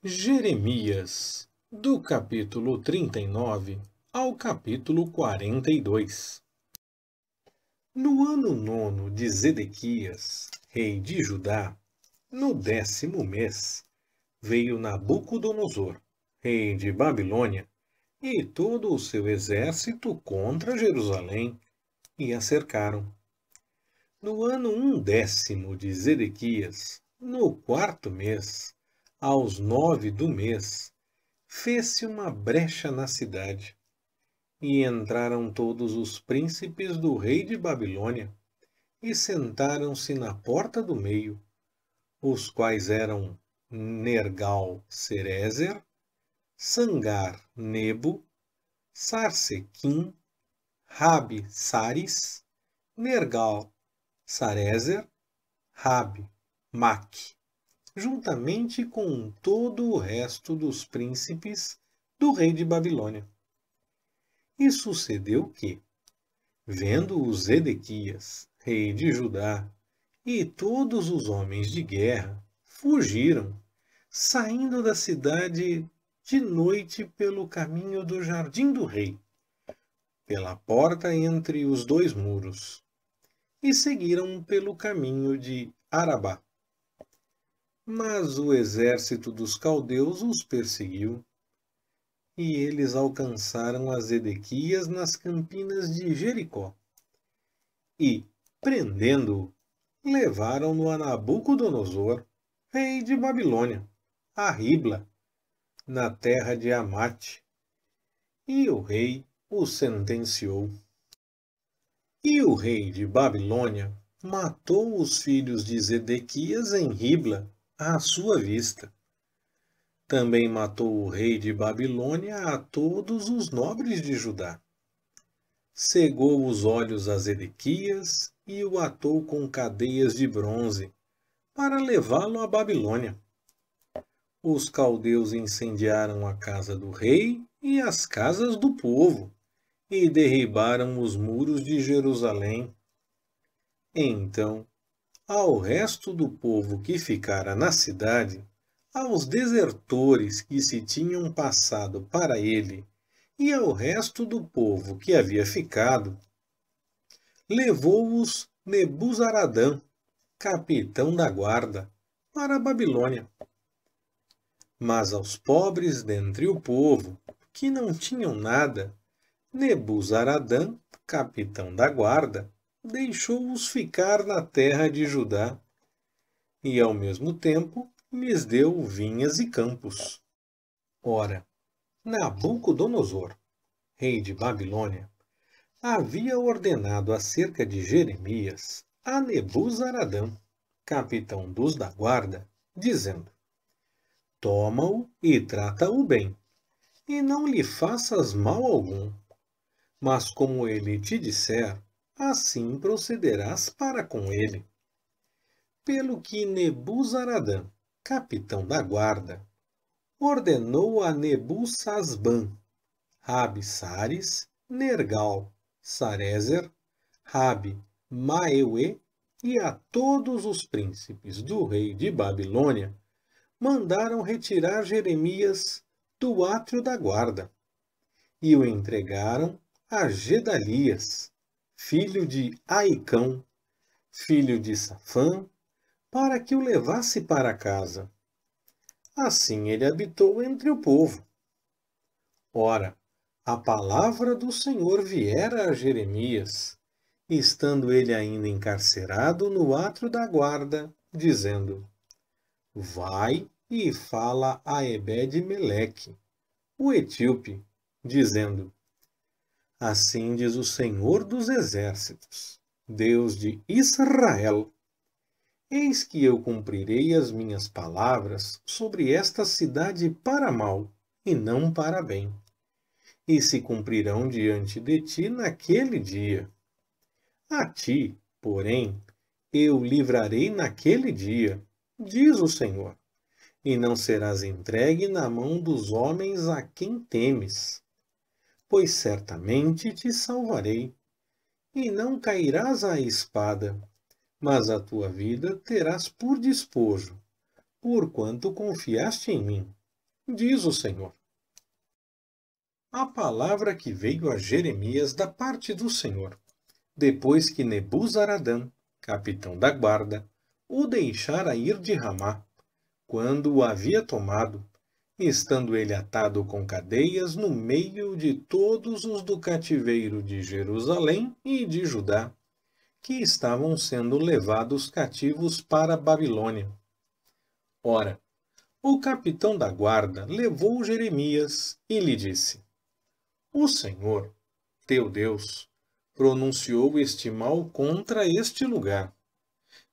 Jeremias, do capítulo 39 ao capítulo 42. No ano 9 de Zedequias, rei de Judá, no 10º mês, veio Nabucodonosor, rei de Babilônia, e todo o seu exército contra Jerusalém, e a cercaram. No ano 10º de Zedequias, no 4º mês, aos 9 do mês, fez-se uma brecha na cidade, e entraram todos os príncipes do rei de Babilônia, e sentaram-se na porta do meio, os quais eram Nergal-Sarezer, Sangar-Nebo, Sarsequim, Rabi-Sares, Nergal-Sarezer, Rabi-Maque, juntamente com todo o resto dos príncipes do rei de Babilônia. E sucedeu que, vendo Zedequias, rei de Judá, e todos os homens de guerra, fugiram, saindo da cidade de noite pelo caminho do jardim do rei, pela porta entre os dois muros, e seguiram pelo caminho de Arabá. Mas o exército dos caldeus os perseguiu, e eles alcançaram a Zedequias nas campinas de Jericó. E, prendendo-o, levaram-no a Nabucodonosor, rei de Babilônia, a Ribla, na terra de Amate, e o rei o sentenciou. E o rei de Babilônia matou os filhos de Zedequias em Ribla, à sua vista. Também matou o rei de Babilônia a todos os nobres de Judá. Cegou os olhos a Zedequias e o atou com cadeias de bronze, para levá-lo à Babilônia. Os caldeus incendiaram a casa do rei e as casas do povo, e derribaram os muros de Jerusalém. Então, ao resto do povo que ficara na cidade, aos desertores que se tinham passado para ele, e ao resto do povo que havia ficado, levou-os Nebuzaradã, capitão da guarda, para a Babilônia. Mas aos pobres dentre o povo, que não tinham nada, Nebuzaradã, capitão da guarda, deixou-os ficar na terra de Judá, e ao mesmo tempo lhes deu vinhas e campos. Ora, Nabucodonosor, rei de Babilônia, havia ordenado acerca de Jeremias a Nebuzaradã, capitão dos da guarda, dizendo: toma-o e trata-o bem, e não lhe faças mal algum. Mas como ele te disser, assim procederás para com ele. Pelo que Nebuzaradã, capitão da guarda, ordenou a Nebusazban, Rabi-Sares, Nergal-Sarezer, Rabi-Maeuê e a todos os príncipes do rei de Babilônia, mandaram retirar Jeremias do átrio da guarda, e o entregaram a Gedalias, filho de Aicão, filho de Safã, para que o levasse para casa. Assim ele habitou entre o povo. Ora, a palavra do Senhor viera a Jeremias, estando ele ainda encarcerado no átrio da guarda, dizendo: vai e fala a Ebed-Meleque, o etíope, dizendo: assim diz o Senhor dos exércitos, Deus de Israel: eis que eu cumprirei as minhas palavras sobre esta cidade para mal, e não para bem. E se cumprirão diante de ti naquele dia. A ti, porém, eu livrarei naquele dia, diz o Senhor, e não serás entregue na mão dos homens a quem temes. Pois certamente te salvarei, e não cairás à espada, mas a tua vida terás por despojo, porquanto confiaste em mim. diz o Senhor. A palavra que veio a Jeremias da parte do Senhor, depois que Nebuzaradã, capitão da guarda, o deixara ir de Ramá, quando o havia tomado, estando ele atado com cadeias no meio de todos os do cativeiro de Jerusalém e de Judá, que estavam sendo levados cativos para a Babilônia. Ora, o capitão da guarda levou Jeremias e lhe disse: O Senhor, teu Deus, pronunciou este mal contra este lugar.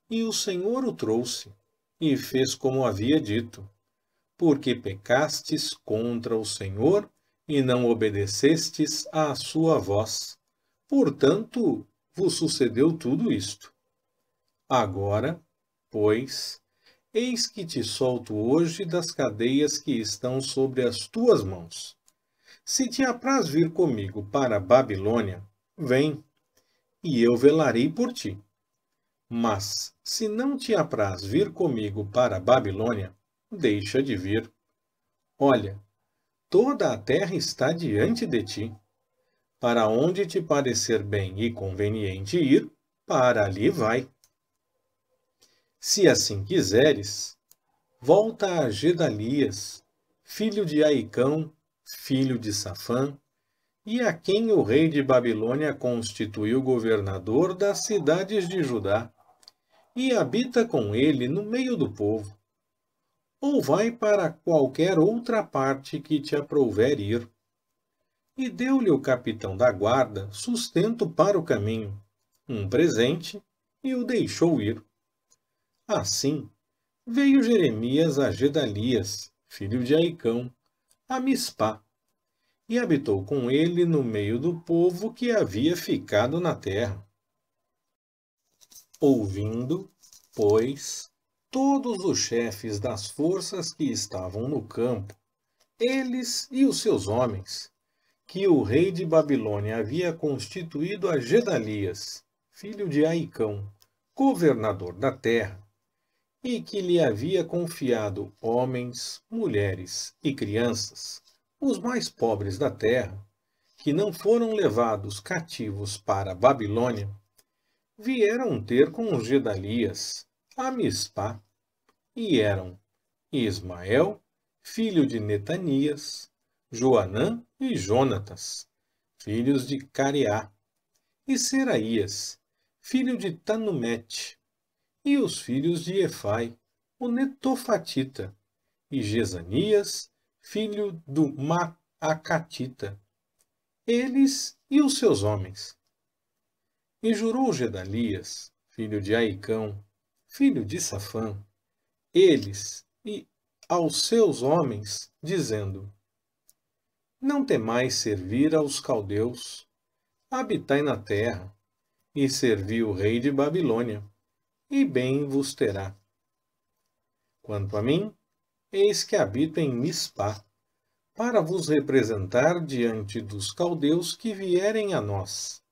E o Senhor o trouxe, e fez como havia dito, porque pecastes contra o Senhor e não obedecestes à sua voz. Portanto, vos sucedeu tudo isto. Agora, pois, eis que te solto hoje das cadeias que estão sobre as tuas mãos. Se te apraz vir comigo para a Babilônia, vem, e eu velarei por ti. Mas, se não te apraz vir comigo para a Babilônia, deixa de vir. Olha, toda a terra está diante de ti. Para onde te parecer bem e conveniente ir, para ali vai. Se assim quiseres, volta a Gedalias, filho de Aicão, filho de Safã, e a quem o rei de Babilônia constituiu governador das cidades de Judá, e habita com ele no meio do povo. Ou vai para qualquer outra parte que te aprouver ir. E deu-lhe o capitão da guarda sustento para o caminho, um presente, e o deixou ir. Assim, veio Jeremias a Gedalias, filho de Aicão, a Mispá, e habitou com ele no meio do povo que havia ficado na terra. Ouvindo, pois, todos os chefes das forças que estavam no campo, eles e os seus homens, que o rei de Babilônia havia constituído a Gedalias, filho de Aicão, governador da terra, e que lhe havia confiado homens, mulheres e crianças, os mais pobres da terra, que não foram levados cativos para a Babilônia, vieram ter com Gedalias a Mispá, e eram Ismael, filho de Netanias, Joanã e Jonatas, filhos de Careá, e Seraías, filho de Tanumete, e os filhos de Efai, o Netofatita, e Jezanias, filho do Maacatita, eles e os seus homens. E jurou Gedalias, filho de Aicão, filho de Safã, eles e aos seus homens, dizendo: Não temais servir aos caldeus, habitai na terra, e servi o rei de Babilônia, e bem vos terá. Quanto a mim, eis que habito em Mispá, para vos representar diante dos caldeus que vierem a nós.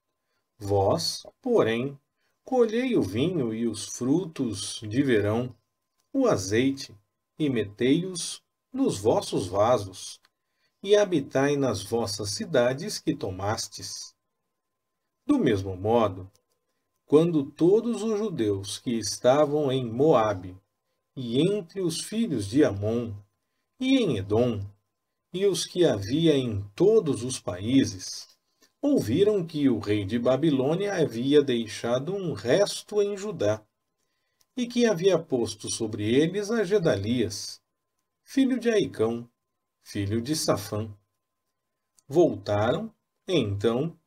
Vós, porém, colhei o vinho e os frutos de verão, o azeite, e metei-os nos vossos vasos, e habitai nas vossas cidades que tomastes. Do mesmo modo, quando todos os judeus que estavam em Moabe, e entre os filhos de Amon, e em Edom, e os que havia em todos os países, ouviram que o rei de Babilônia havia deixado um resto em Judá, e que havia posto sobre eles a Gedalias, filho de Aicão, filho de Safã. Voltaram, então,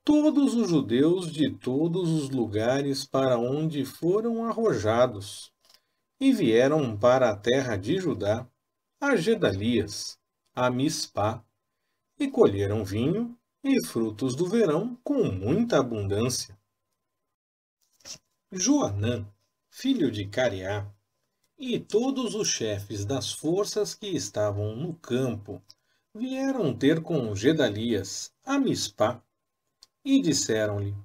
todos os judeus de todos os lugares para onde foram arrojados, e vieram para a terra de Judá, a Gedalias, a Mispá, e colheram vinho e frutos do verão com muita abundância. Joanã, filho de Careá, e todos os chefes das forças que estavam no campo vieram ter com Gedalias a Mispá, e disseram-lhe: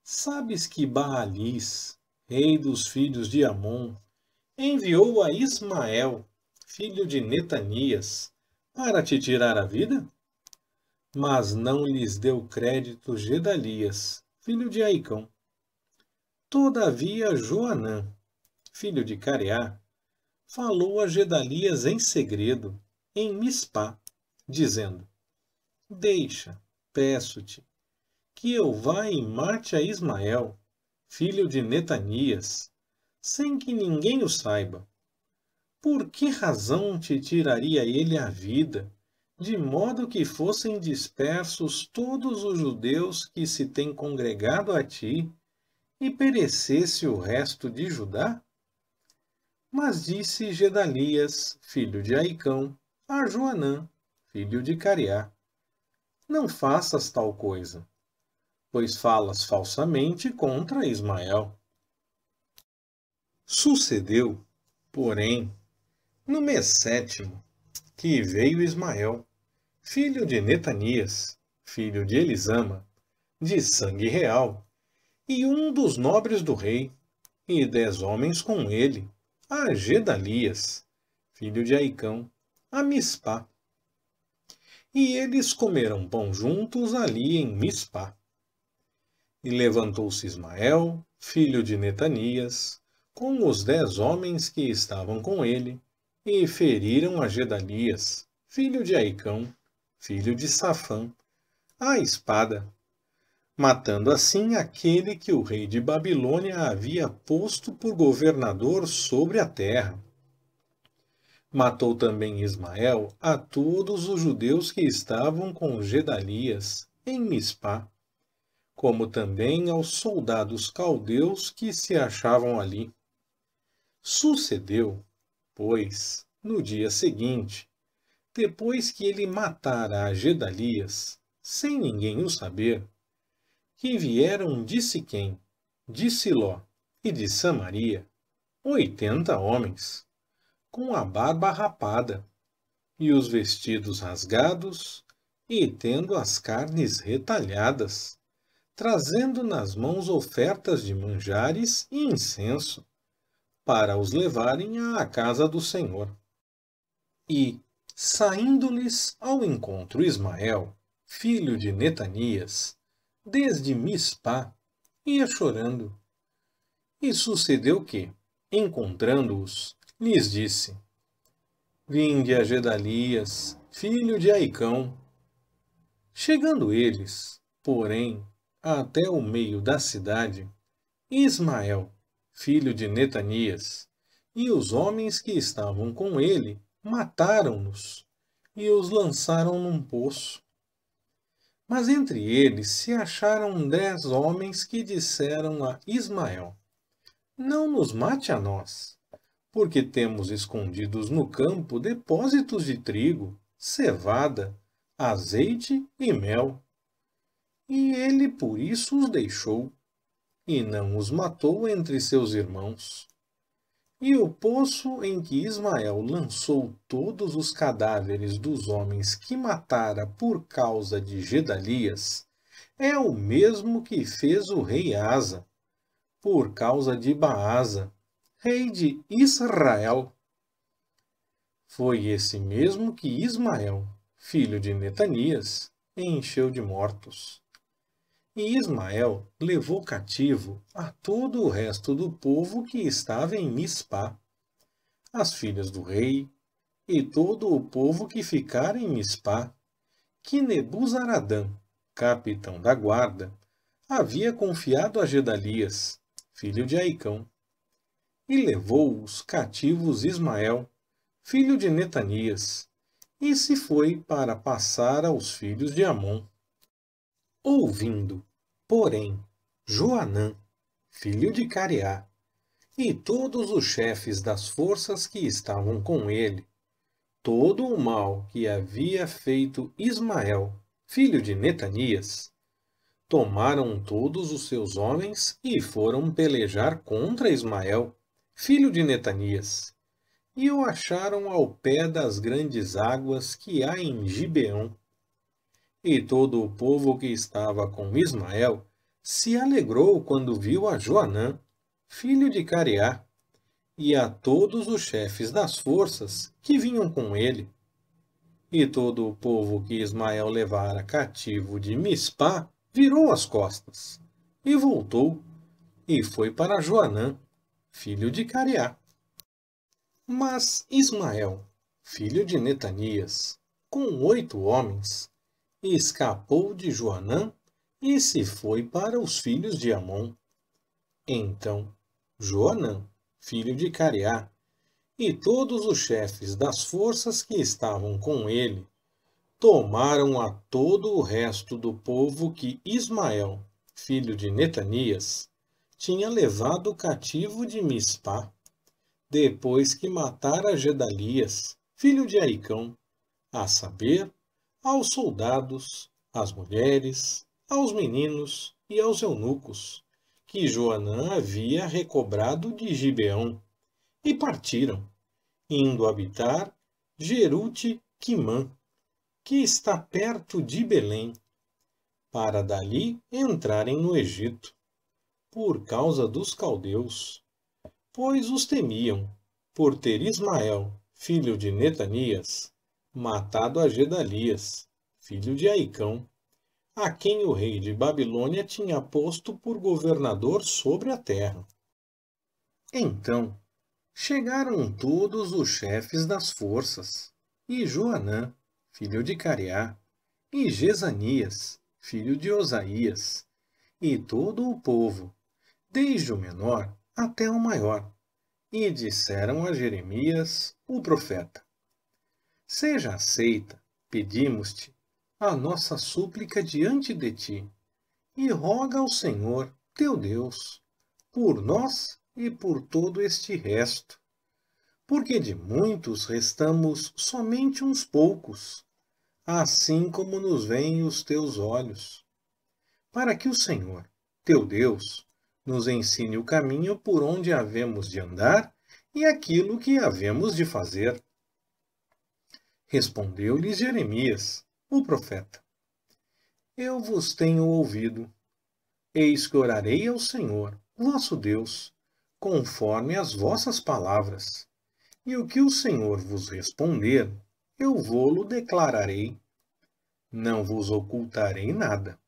Sabes que Baalis, rei dos filhos de Amon, enviou a Ismael, filho de Netanias, para te tirar a vida? Mas não lhes deu crédito Gedalias, filho de Aicão. Todavia Joanã, filho de Careá, falou a Gedalias em segredo, em Mispá, dizendo: Deixa, peço-te, que eu vá e mate a Ismael, filho de Netanias, sem que ninguém o saiba. Por que razão te tiraria ele a vida, de modo que fossem dispersos todos os judeus que se têm congregado a ti, e perecesse o resto de Judá? Mas disse Gedalias, filho de Aicão, a Joanã, filho de Careá: Não faças tal coisa, pois falas falsamente contra Ismael. Sucedeu, porém, no mês 7º, que veio Ismael, filho de Netanias, filho de Elisama, de sangue real, e um dos nobres do rei, e 10 homens com ele, a Gedalias, filho de Aicão, a Mispá. E eles comeram pão juntos ali em Mispá. E levantou-se Ismael, filho de Netanias, com os 10 homens que estavam com ele, e feriram a Gedalias, filho de Aicão, filho de Safã, a espada, matando assim aquele que o rei de Babilônia havia posto por governador sobre a terra. Matou também Ismael a todos os judeus que estavam com Gedalias em Mispá, como também aos soldados caldeus que se achavam ali. Sucedeu, pois, no dia seguinte, depois que ele matara a Gedalias, sem ninguém o saber, que vieram de Siquém, de Siló e de Samaria 80 homens, com a barba rapada, e os vestidos rasgados, e tendo as carnes retalhadas, trazendo nas mãos ofertas de manjares e incenso, para os levarem à casa do Senhor. E, saindo-lhes ao encontro Ismael, filho de Netanias, desde Mispá, ia chorando. E sucedeu que, encontrando-os, lhes disse: Vinde a Gedalias, filho de Aicão. Chegando eles, porém, até o meio da cidade, Ismael, filho de Netanias, e os homens que estavam com ele mataram-nos e os lançaram num poço. Mas entre eles se acharam 10 homens que disseram a Ismael: Não nos mate a nós, porque temos escondidos no campo depósitos de trigo, cevada, azeite e mel. E ele por isso os deixou, e não os matou entre seus irmãos. E o poço em que Ismael lançou todos os cadáveres dos homens que matara por causa de Gedalias é o mesmo que fez o rei Asa, por causa de Baasa, rei de Israel. Foi esse mesmo que Ismael, filho de Netanias, encheu de mortos. E Ismael levou cativo a todo o resto do povo que estava em Mispá, as filhas do rei, e todo o povo que ficara em Mispá, que Nebuzaradã, capitão da guarda, havia confiado a Gedalias, filho de Aicão. E levou-os cativos Ismael, filho de Netanias, e se foi para passar aos filhos de Amon. Ouvindo, porém, Joanã, filho de Careá, e todos os chefes das forças que estavam com ele, todo o mal que havia feito Ismael, filho de Netanias, tomaram todos os seus homens e foram pelejar contra Ismael, filho de Netanias, e o acharam ao pé das grandes águas que há em Gibeão. E todo o povo que estava com Ismael se alegrou quando viu a Joanã, filho de Careá, e a todos os chefes das forças que vinham com ele. E todo o povo que Ismael levara cativo de Mispá virou as costas, e voltou, e foi para Joanã, filho de Careá. Mas Ismael, filho de Netanias, com 8 homens, escapou de Joanã e se foi para os filhos de Amon. Então Joanã, filho de Careá, e todos os chefes das forças que estavam com ele, tomaram a todo o resto do povo que Ismael, filho de Netanias, tinha levado cativo de Mispá, depois que matara Gedalias, filho de Aicão, a saber, aos soldados, às mulheres, aos meninos e aos eunucos, que Joanã havia recobrado de Gibeão, e partiram, indo habitar Jerute-Quimã, que está perto de Belém, para dali entrarem no Egito, por causa dos caldeus, pois os temiam, por ter Ismael, filho de Netanias, matado a Gedalias, filho de Aicão, a quem o rei de Babilônia tinha posto por governador sobre a terra. Então chegaram todos os chefes das forças, e Joanã, filho de Careá, e Jezanias, filho de Osaías, e todo o povo, desde o menor até o maior, e disseram a Jeremias, o profeta: Seja aceita, pedimos-te, a nossa súplica diante de ti, e roga ao Senhor, teu Deus, por nós e por todo este resto, porque de muitos restamos somente uns poucos, assim como nos veem os teus olhos, para que o Senhor, teu Deus, nos ensine o caminho por onde havemos de andar e aquilo que havemos de fazer. Respondeu-lhes Jeremias, o profeta: Eu vos tenho ouvido. Eis que orarei ao Senhor, vosso Deus, conforme as vossas palavras. E o que o Senhor vos responder, eu vô-lo declararei. Não vos ocultarei nada.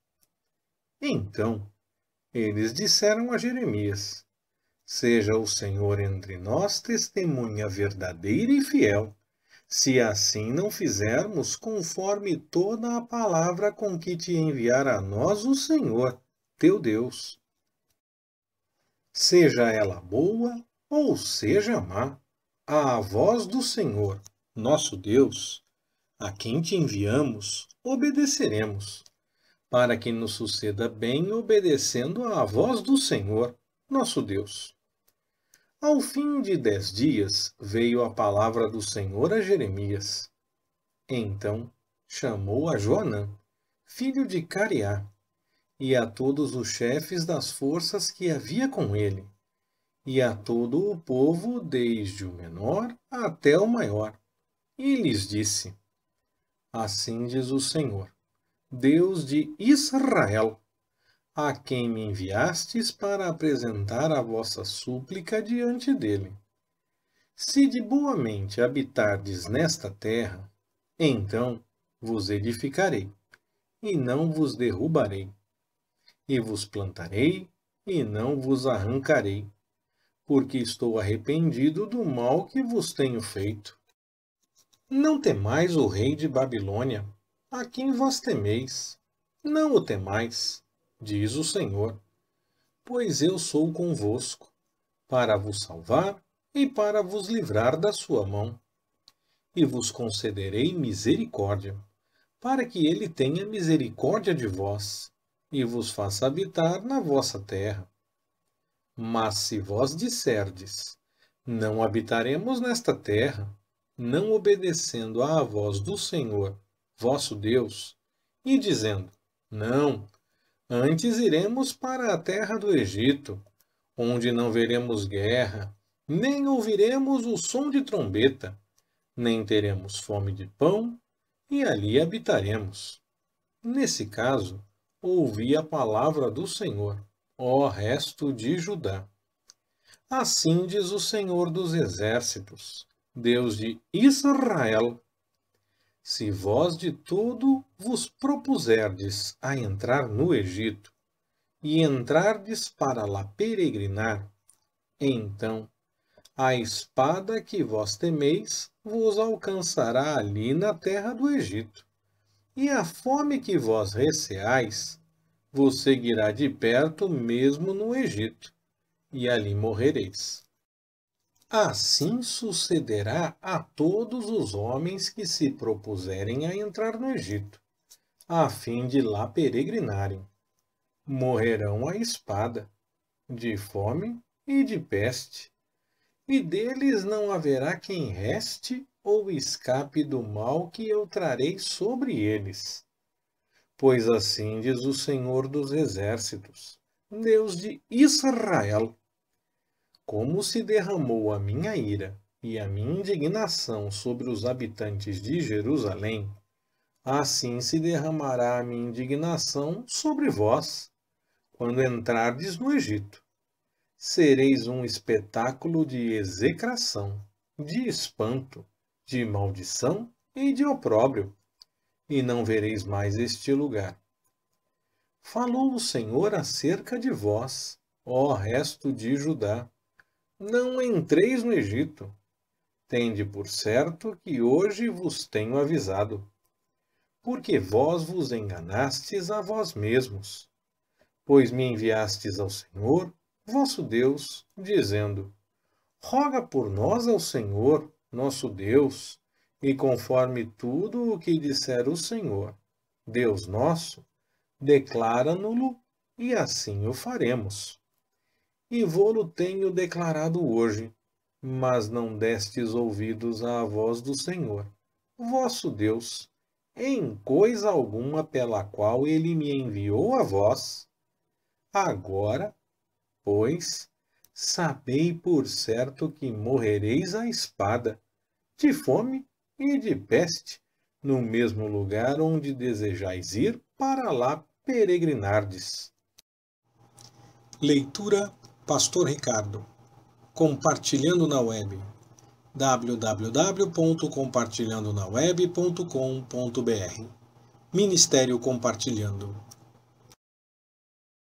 Então eles disseram a Jeremias: Seja o Senhor entre nós testemunha verdadeira e fiel, se assim não fizermos conforme toda a palavra com que te enviar a nós o Senhor, teu Deus. Seja ela boa ou seja má, à voz do Senhor, nosso Deus, a quem te enviamos, obedeceremos, para que nos suceda bem obedecendo à voz do Senhor, nosso Deus. Ao fim de 10 dias veio a palavra do Senhor a Jeremias. Então chamou a Joanã, filho de Careá, e a todos os chefes das forças que havia com ele, e a todo o povo, desde o menor até o maior, e lhes disse: Assim diz o Senhor, Deus de Israel, a quem me enviastes para apresentar a vossa súplica diante dele. Se de boa mente habitardes nesta terra, então vos edificarei, e não vos derrubarei, e vos plantarei, e não vos arrancarei, porque estou arrependido do mal que vos tenho feito. Não temais o rei de Babilônia, a quem vós temeis. Não o temais, diz o Senhor, pois eu sou convosco, para vos salvar e para vos livrar da sua mão. E vos concederei misericórdia, para que ele tenha misericórdia de vós, e vos faça habitar na vossa terra. Mas se vós disserdes: Não habitaremos nesta terra, não obedecendo à voz do Senhor, vosso Deus, e dizendo: Não, antes iremos para a terra do Egito, onde não veremos guerra, nem ouviremos o som de trombeta, nem teremos fome de pão, e ali habitaremos. Nesse caso, ouvi a palavra do Senhor, ó resto de Judá. Assim diz o Senhor dos Exércitos, Deus de Israel: se vós de todo vos propuserdes a entrar no Egito, e entrardes para lá peregrinar, então a espada que vós temeis vos alcançará ali na terra do Egito, e a fome que vós receais vos seguirá de perto mesmo no Egito, e ali morrereis. Assim sucederá a todos os homens que se propuserem a entrar no Egito, a fim de lá peregrinarem. Morrerão à espada, de fome e de peste, e deles não haverá quem reste ou escape do mal que eu trarei sobre eles. Pois assim diz o Senhor dos Exércitos, Deus de Israel: como se derramou a minha ira e a minha indignação sobre os habitantes de Jerusalém, assim se derramará a minha indignação sobre vós, quando entrardes no Egito. Sereis um espetáculo de execração, de espanto, de maldição e de opróbrio, e não vereis mais este lugar. Falou o Senhor acerca de vós, ó resto de Judá: não entreis no Egito. Tende por certo que hoje vos tenho avisado, porque vós vos enganastes a vós mesmos, pois me enviastes ao Senhor, vosso Deus, dizendo: roga por nós ao Senhor, nosso Deus, e conforme tudo o que disser o Senhor, Deus nosso, declara-no-lo, e assim o faremos. E vô-lo tenho declarado hoje, mas não destes ouvidos à voz do Senhor, vosso Deus, em coisa alguma pela qual ele me enviou a vós. Agora, pois, sabei por certo que morrereis à espada, de fome e de peste, no mesmo lugar onde desejais ir para lá peregrinardes. Leitura Pastor Ricardo. Compartilhando na web. www.compartilhandonaweb.com.br. Ministério Compartilhando.